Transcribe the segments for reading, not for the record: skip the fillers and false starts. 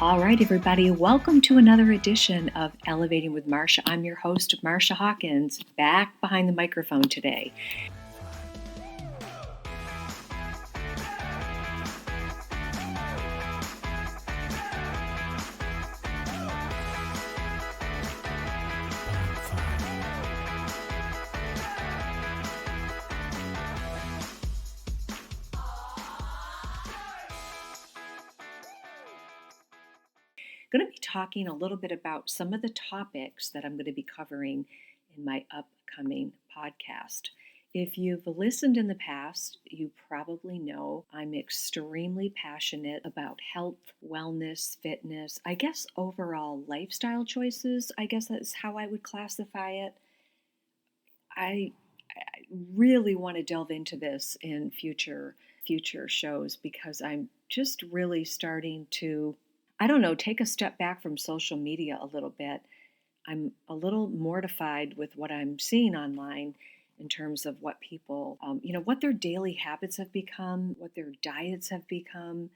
All right, everybody, welcome to another edition of Elevating with Marcia. I'm your host, Marcia Hawkins, back behind the microphone today. Going to be talking a little bit about some of the topics that I'm going to be covering in my upcoming podcast. If you've listened in the past, you probably know I'm extremely passionate about health, wellness, fitness, I guess overall lifestyle choices. I guess that's how I would classify it. I really want to delve into this in future shows because I'm just really starting to take a step back from social media a little bit. I'm a little mortified with what I'm seeing online in terms of what people, what their daily habits have become, what their diets have become.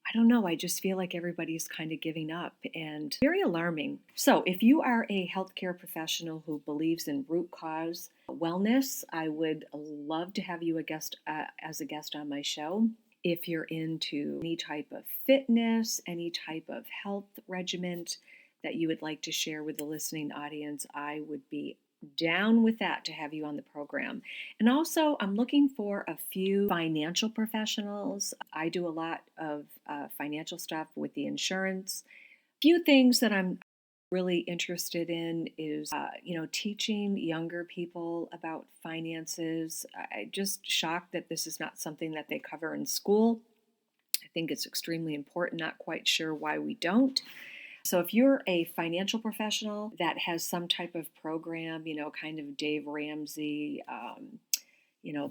I don't know. I just feel like everybody's kind of giving up and very alarming. So, if you are a healthcare professional who believes in root cause wellness, I would love to have you as a guest on my show. If you're into any type of fitness, any type of health regimen that you would like to share with the listening audience, I would be down with that to have you on the program. And also, I'm looking for a few financial professionals. I do a lot of financial stuff with the insurance. A few things that I'm really interested in is, teaching younger people about finances. I just shocked that this is not something that they cover in school. I think it's extremely important, not quite sure why we don't. So if you're a financial professional that has some type of program, kind of Dave Ramsey,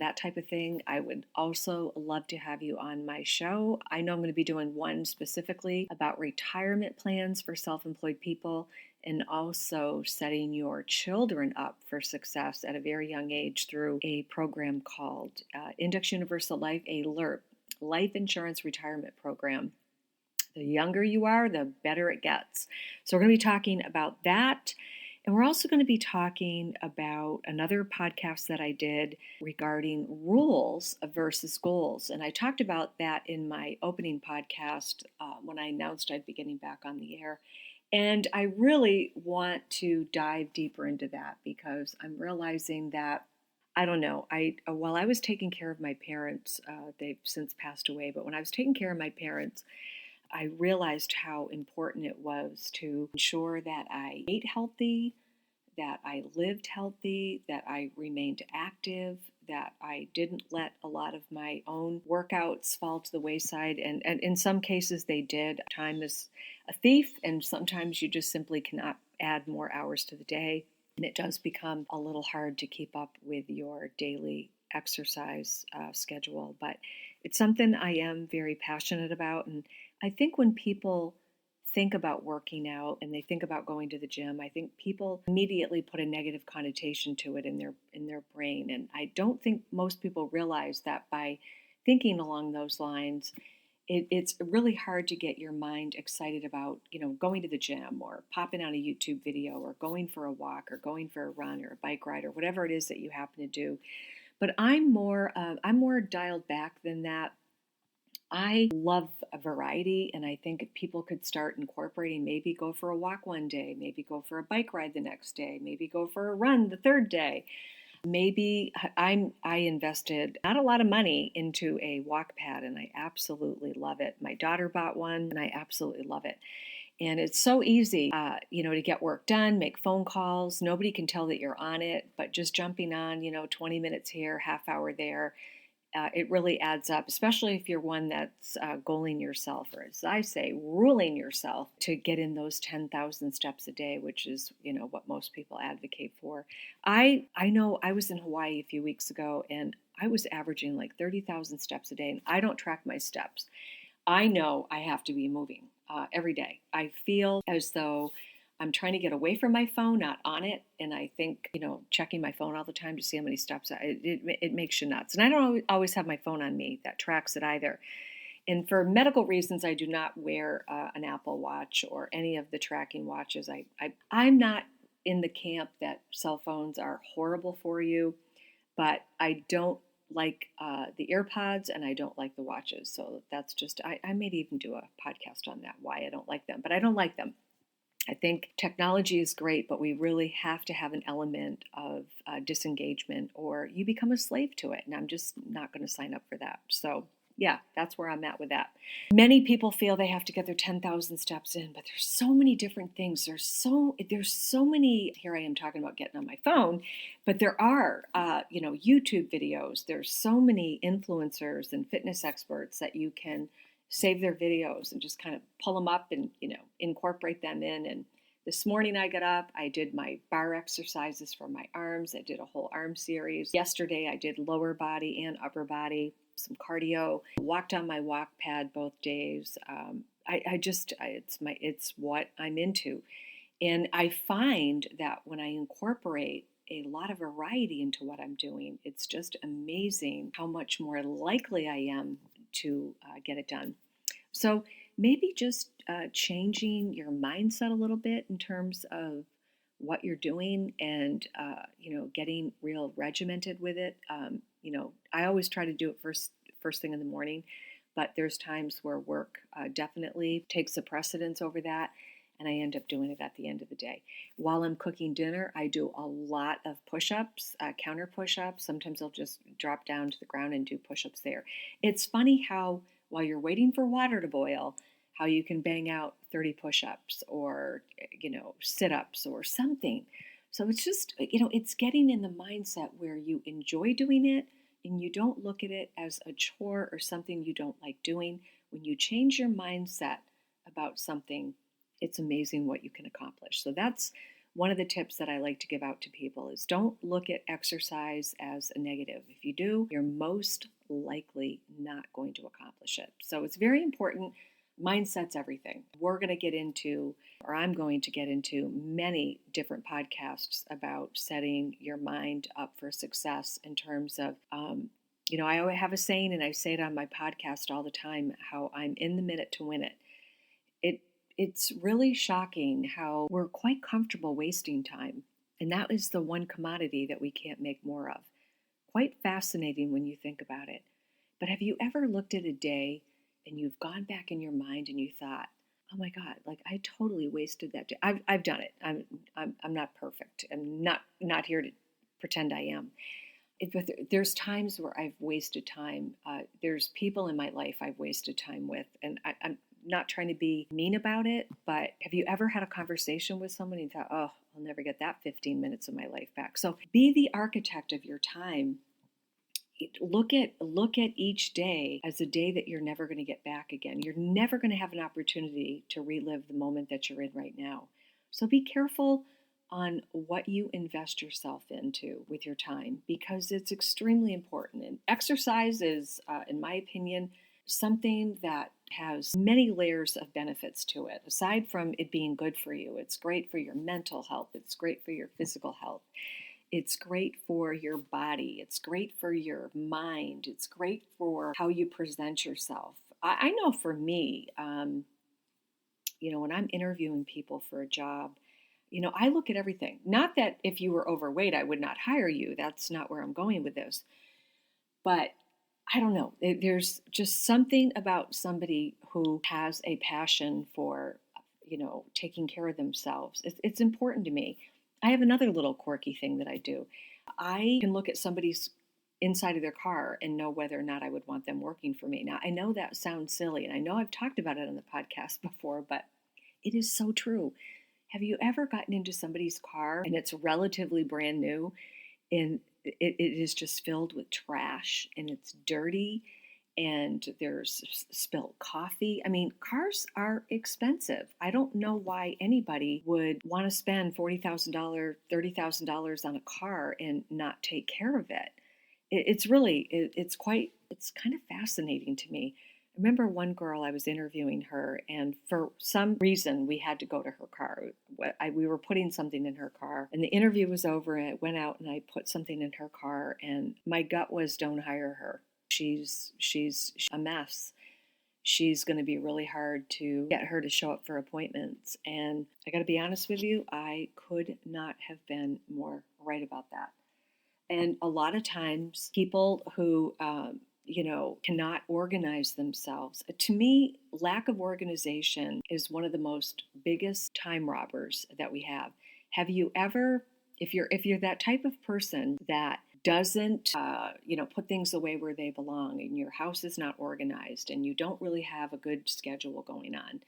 that type of thing, I would also love to have you on my show. I know I'm going to be doing one specifically about retirement plans for self-employed people and also setting your children up for success at a very young age through a program called Index Universal Life, a LIRP, Life Insurance Retirement Program. The younger you are, the better it gets. So we're going to be talking about that. And we're also going to be talking about another podcast that I did regarding rules versus goals. And I talked about that in my opening podcast when I announced I'd be getting back on the air. And I really want to dive deeper into that because I'm realizing that, while I was taking care of my parents, they've since passed away, but when I was taking care of my parents, I realized how important it was to ensure that I ate healthy, that I lived healthy, that I remained active, that I didn't let a lot of my own workouts fall to the wayside. And in some cases they did. Time is a thief, and sometimes you just simply cannot add more hours to the day. And it does become a little hard to keep up with your daily exercise schedule. But it's something I am very passionate about. And I think when people think about working out and they think about going to the gym, I think people immediately put a negative connotation to it in their brain. And I don't think most people realize that by thinking along those lines, it's really hard to get your mind excited about, going to the gym or popping on a YouTube video or going for a walk or going for a run or a bike ride or whatever it is that you happen to do. But I'm more dialed back than that. I love a variety, and I think if people could start incorporating, maybe go for a walk one day, maybe go for a bike ride the next day, maybe go for a run the third day. Maybe I invested not a lot of money into a walk pad, and I absolutely love it. My daughter bought one, and I absolutely love it. And it's so easy, to get work done, make phone calls. Nobody can tell that you're on it, but just jumping on, 20 minutes here, half hour there, it really adds up, especially if you're one that's goaling yourself, or as I say, ruling yourself to get in those 10,000 steps a day, which is, what most people advocate for. I know I was in Hawaii a few weeks ago, and I was averaging like 30,000 steps a day, and I don't track my steps. I know I have to be moving every day. I feel as though I'm trying to get away from my phone, not on it. And I think, checking my phone all the time to see how many steps, it makes you nuts. And I don't always have my phone on me that tracks it either. And for medical reasons, I do not wear an Apple Watch or any of the tracking watches. I'm not in the camp that cell phones are horrible for you, but I don't like the AirPods and I don't like the watches. So that's just, I may even do a podcast on that, why I don't like them, but I don't like them. I think technology is great, but we really have to have an element of disengagement or you become a slave to it. And I'm just not going to sign up for that. So yeah, that's where I'm at with that. Many people feel they have to get their 10,000 steps in, but there's so many different things. There's so many, here I am talking about getting on my phone, but there are, YouTube videos. There's so many influencers and fitness experts that you can save their videos and just kind of pull them up and, incorporate them in. And this morning I got up, I did my bar exercises for my arms. I did a whole arm series. Yesterday I did lower body and upper body, some cardio, walked on my walk pad both days. It's what I'm into. And I find that when I incorporate a lot of variety into what I'm doing, it's just amazing how much more likely I am to get it done. So maybe just changing your mindset a little bit in terms of what you're doing and, getting real regimented with it. I always try to do it first thing in the morning, but there's times where work definitely takes the precedence over that. And I end up doing it at the end of the day. While I'm cooking dinner, I do a lot of push-ups, counter push-ups. Sometimes I'll just drop down to the ground and do push-ups there. It's funny how while you're waiting for water to boil, how you can bang out 30 push-ups or, sit-ups or something. So it's just, it's getting in the mindset where you enjoy doing it and you don't look at it as a chore or something you don't like doing. When you change your mindset about something, it's amazing what you can accomplish. So that's one of the tips that I like to give out to people is don't look at exercise as a negative. If you do, you're most likely not going to accomplish it. So it's very important. Mindset's everything. I'm going to get into many different podcasts about setting your mind up for success in terms of, I always have a saying and I say it on my podcast all the time, how I'm in the minute to win it. It's really shocking how we're quite comfortable wasting time. And that is the one commodity that we can't make more of. Quite fascinating when you think about it. But have you ever looked at a day and you've gone back in your mind and you thought, oh my God, like I totally wasted that day. I've done it. I'm not perfect. I'm not here to pretend I am. But there's times where I've wasted time. There's people in my life I've wasted time with, and I'm not trying to be mean about it, but have you ever had a conversation with someone and thought, oh, I'll never get that 15 minutes of my life back? So be the architect of your time. Look at each day as a day that you're never going to get back again. You're never going to have an opportunity to relive the moment that you're in right now. So be careful on what you invest yourself into with your time because it's extremely important. And exercise is, in my opinion, something that has many layers of benefits to it. Aside from it being good for you, it's great for your mental health. It's great for your physical health. It's great for your body. It's great for your mind. It's great for how you present yourself. I know for me, when I'm interviewing people for a job, I look at everything. Not that if you were overweight, I would not hire you. That's not where I'm going with this. But I don't know. There's just something about somebody who has a passion for, taking care of themselves. It's important to me. I have another little quirky thing that I do. I can look at somebody's inside of their car and know whether or not I would want them working for me. Now, I know that sounds silly, and I know I've talked about it on the podcast before, but it is so true. Have you ever gotten into somebody's car and it's relatively brand new and it is just filled with trash and it's dirty and there's spilled coffee? I mean, cars are expensive. I don't know why anybody would want to spend $40,000, $30,000 on a car and not take care of it. It's kind of fascinating to me. I remember one girl, I was interviewing her, and for some reason, we had to go to her car. We were putting something in her car, and the interview was over, and I went out and I put something in her car, and my gut was, don't hire her. She's a mess. she's going to be really hard to get her to show up for appointments. And I got to be honest with you, I could not have been more right about that. And a lot of times, people who, cannot organize themselves. To me, lack of organization is one of the most biggest time robbers that we have. Have you ever, if you're that type of person that doesn't, put things away where they belong, and your house is not organized, and you don't really have a good schedule going on,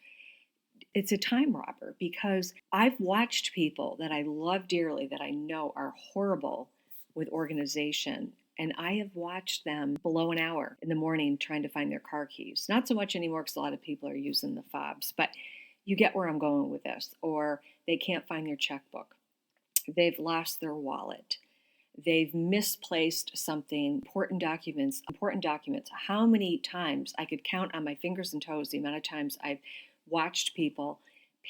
it's a time robber, because I've watched people that I love dearly, that I know are horrible with organization, and I have watched them below an hour in the morning trying to find their car keys. Not so much anymore because a lot of people are using the fobs, but you get where I'm going with this. Or they can't find their checkbook. They've lost their wallet. They've misplaced something, important documents. How many times I could count on my fingers and toes the amount of times I've watched people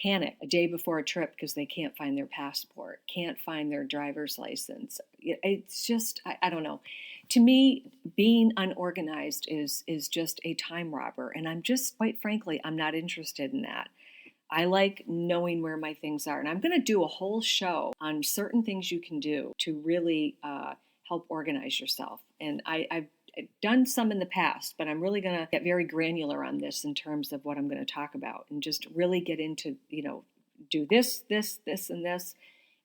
panic a day before a trip because they can't find their passport, can't find their driver's license. It's just, I don't know. To me, being unorganized is just a time robber. And I'm just, quite frankly, I'm not interested in that. I like knowing where my things are. And I'm going to do a whole show on certain things you can do to really help organize yourself. And I've done some in the past, but I'm really going to get very granular on this in terms of what I'm going to talk about, and just really get into, do this, and this,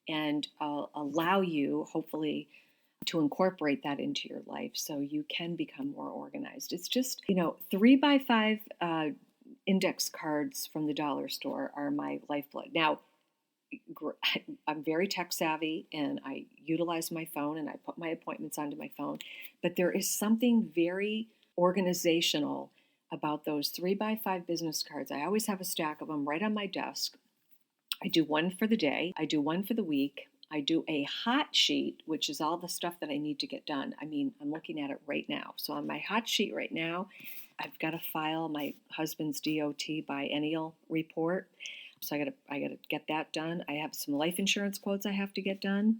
and allow you, hopefully, to incorporate that into your life so you can become more organized. It's just, 3x5 index cards from the dollar store are my lifeblood. Now, I'm very tech savvy, and I utilize my phone, and I put my appointments onto my phone, but there is something very organizational about those 3x5 business cards. I always have a stack of them right on my desk. I do one for the day. I do one for the week. I do a hot sheet, which is all the stuff that I need to get done. I mean, I'm looking at it right now. So on my hot sheet right now, I've got to file my husband's DOT biennial report. So I gotta get that done. I have some life insurance quotes I have to get done.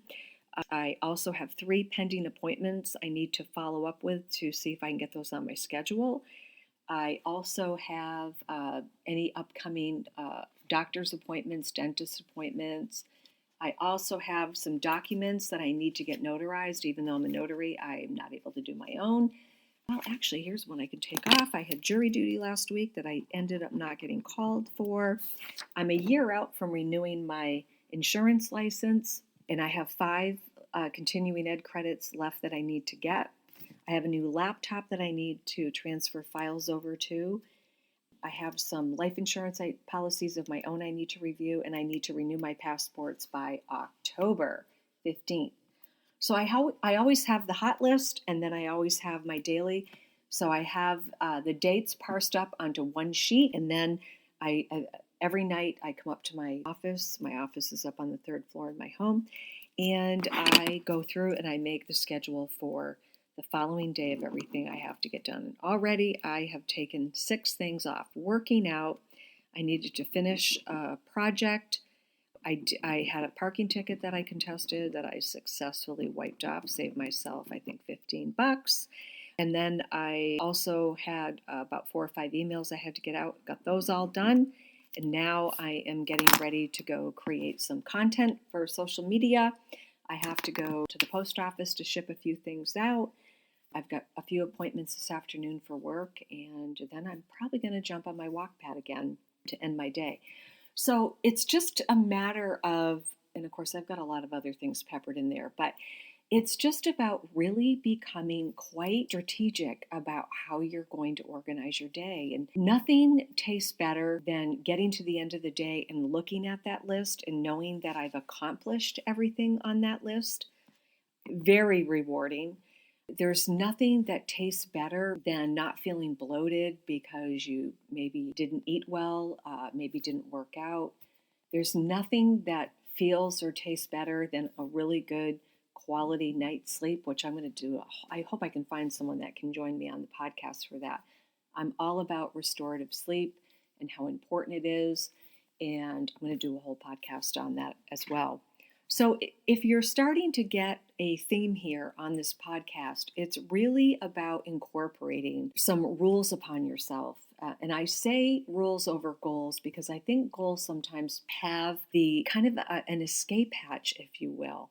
I also have 3 pending appointments I need to follow up with to see if I can get those on my schedule. I also have any upcoming doctor's appointments, dentist appointments. I also have some documents that I need to get notarized. Even though I'm a notary, I'm not able to do my own. Well, actually, here's one I can take off. I had jury duty last week that I ended up not getting called for. I'm a year out from renewing my insurance license, and I have 5 continuing ed credits left that I need to get. I have a new laptop that I need to transfer files over to. I have some life insurance policies of my own I need to review, and I need to renew my passports by October 15th. So I always have the hot list, and then I always have my daily. So I have the dates parsed up onto one sheet, and then every night I come up to my office. My office is up on the 3rd floor of my home, and I go through and I make the schedule for the following day of everything I have to get done. And already I have taken 6 things off. Working out, I needed to finish a project. I had a parking ticket that I contested that I successfully wiped off, saved myself, I think, $15. And then I also had about 4 or 5 emails I had to get out, got those all done. And now I am getting ready to go create some content for social media. I have to go to the post office to ship a few things out. I've got a few appointments this afternoon for work, and then I'm probably going to jump on my walk pad again to end my day. So it's just a matter of, and of course I've got a lot of other things peppered in there, but it's just about really becoming quite strategic about how you're going to organize your day. And nothing tastes better than getting to the end of the day and looking at that list and knowing that I've accomplished everything on that list. Very rewarding. There's nothing that tastes better than not feeling bloated because you maybe didn't eat well, maybe didn't work out. There's nothing that feels or tastes better than a really good quality night's sleep, which I'm going to do. I hope I can find someone that can join me on the podcast for that. I'm all about restorative sleep and how important it is, and I'm going to do a whole podcast on that as well. So if you're starting to get a theme here on this podcast, it's really about incorporating some rules upon yourself. And I say rules over goals because I think goals sometimes have the kind of an escape hatch, if you will.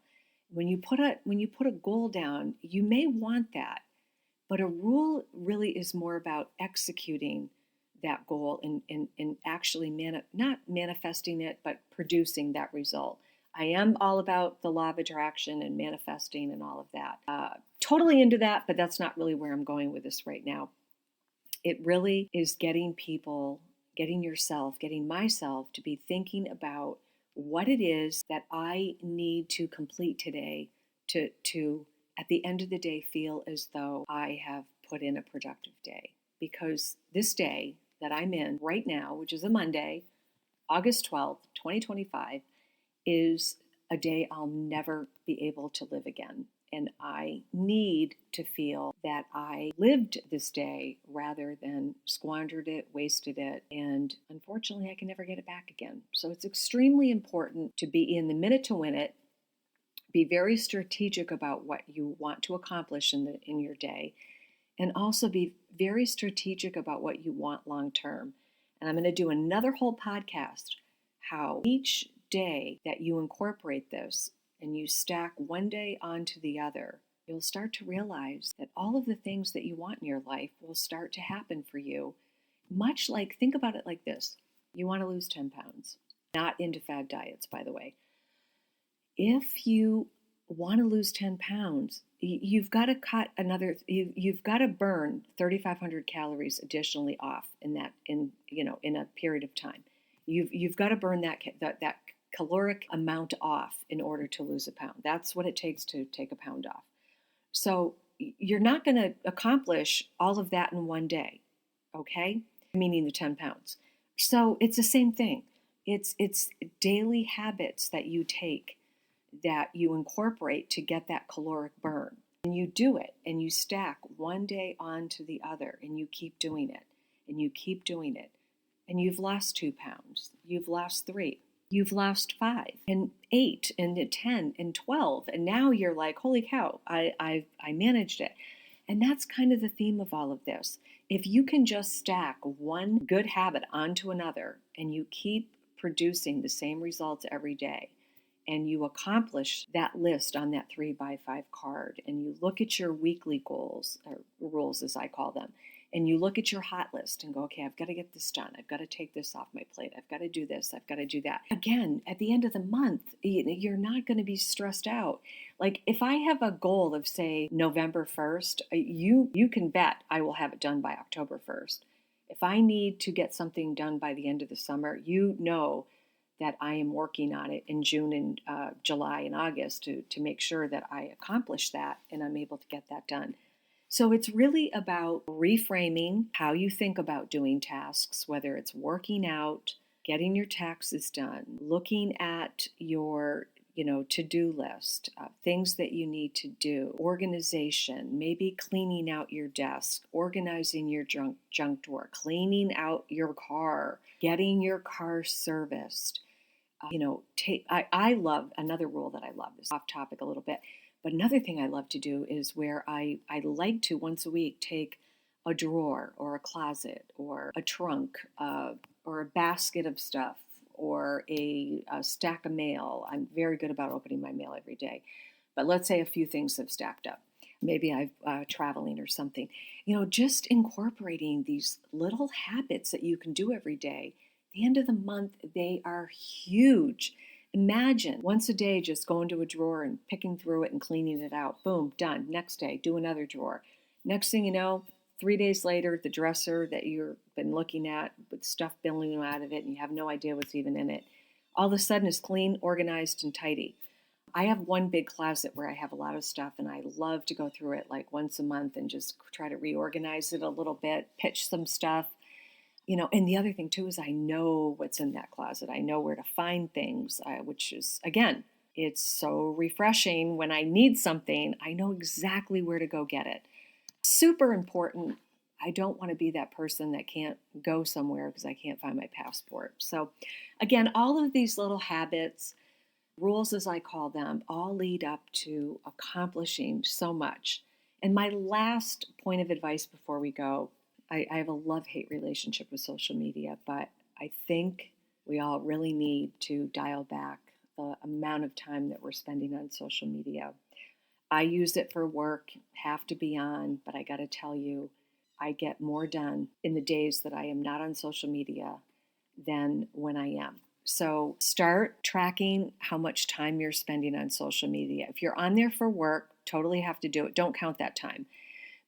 When you put a goal down, you may want that, but a rule really is more about executing that goal and actually not manifesting it, but producing that result. I am all about the law of attraction and manifesting and all of that. Totally into that, but that's not really where I'm going with this right now. It really is getting people, getting yourself, getting myself to be thinking about what it is that I need to complete today to at the end of the day feel as though I have put in a productive day. Because this day that I'm in right now, which is a Monday, August 12th, 2025, is a day I'll never be able to live again. And I need to feel that I lived this day rather than squandered it, wasted it, and unfortunately I can never get it back again. So it's extremely important to be in the minute to win it, be very strategic about what you want to accomplish in your day, and also be very strategic about what you want long term. And I'm going to do another whole podcast how each day that you incorporate this and you stack one day onto the other, you'll start to realize that all of the things that you want in your life will start to happen for you. Much like, think about it like this. You want to lose 10 pounds. Not into fad diets, by the way. If you want to lose 10 pounds, you've got to burn 3,500 calories additionally off in a period of time. You've got to burn that caloric amount off in order to lose a pound. That's what it takes to take a pound off. So you're not going to accomplish all of that in one day, okay? Meaning the 10 pounds. So it's the same thing. It's daily habits that you take, that you incorporate to get that caloric burn. And you do it, and you stack one day onto the other, and you keep doing it, and you keep doing it. And you've lost 2 pounds. You've lost 3. You've lost 5 and 8 and 10 and 12. And now you're like, holy cow, I managed it. And that's kind of the theme of all of this. If you can just stack one good habit onto another and you keep producing the same results every day, and you accomplish that list on that 3x5 card, and you look at your weekly goals, or rules as I call them, and you look at your hot list and go, okay, I've got to get this done. I've got to take this off my plate. I've got to do this. I've got to do that. Again, at the end of the month, you're not going to be stressed out. Like if I have a goal of, say, November 1st, you can bet I will have it done by October 1st. If I need to get something done by the end of the summer, you know that I am working on it in June and July and August to make sure that I accomplish that and I'm able to get that done. So it's really about reframing how you think about doing tasks, whether it's working out, getting your taxes done, looking at your to-do list, things that you need to do, organization, maybe cleaning out your desk, organizing your junk drawer, cleaning out your car, getting your car serviced. I love, another rule that I love, is off topic a little bit, but another thing I love to do is where I like to once a week take a drawer or a closet or a trunk or a basket of stuff or a stack of mail. I'm very good about opening my mail every day, but let's say a few things have stacked up. Maybe I'm traveling or something. Just incorporating these little habits that you can do every day. At the end of the month, they are huge. Imagine once a day just going to a drawer and picking through it and cleaning it out. Boom, done. Next day, do another drawer. Next thing you know, 3 days later, the dresser that you've been looking at with stuff billowing out of it and you have no idea what's even in it, all of a sudden is clean, organized, and tidy. I have one big closet where I have a lot of stuff, and I love to go through it like once a month and just try to reorganize it a little bit, pitch some stuff. And the other thing too is I know what's in that closet. I know where to find things, which is, again, it's so refreshing. When I need something, I know exactly where to go get it. Super important. I don't want to be that person that can't go somewhere because I can't find my passport. So again, all of these little habits, rules, as I call them, all lead up to accomplishing so much. And my last point of advice before we go, I have a love-hate relationship with social media, but I think we all really need to dial back the amount of time that we're spending on social media. I use it for work, have to be on, but I got to tell you, I get more done in the days that I am not on social media than when I am. So start tracking how much time you're spending on social media. If you're on there for work, totally have to do it. Don't count that time.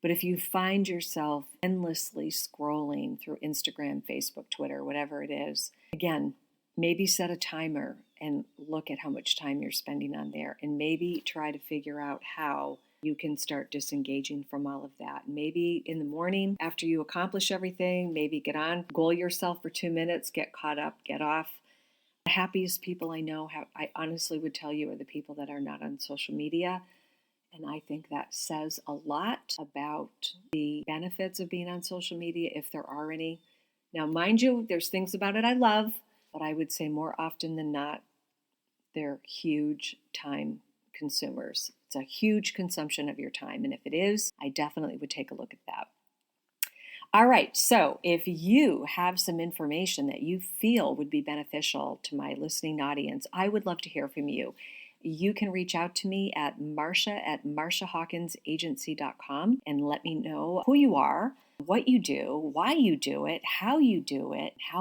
But if you find yourself endlessly scrolling through Instagram, Facebook, Twitter, whatever it is, again, maybe set a timer and look at how much time you're spending on there, and maybe try to figure out how you can start disengaging from all of that. Maybe in the morning after you accomplish everything, maybe get on, goal yourself for 2 minutes, get caught up, get off. The happiest people I know, I honestly would tell you, are the people that are not on social media. And I think that says a lot about the benefits of being on social media, if there are any. Now, mind you, there's things about it I love, but I would say more often than not, they're huge time consumers. It's a huge consumption of your time. And if it is, I definitely would take a look at that. All right, so if you have some information that you feel would be beneficial to my listening audience, I would love to hear from you. You can reach out to me at marcia@marciahawkinsagency.com and let me know who you are, what you do, why you do it, how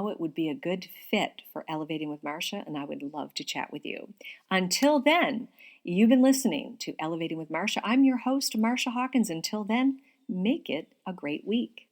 it would be a good fit for Elevating with Marcia, and I would love to chat with you. Until then, you've been listening to Elevating with Marcia. I'm your host, Marcia Hawkins. Until then, make it a great week.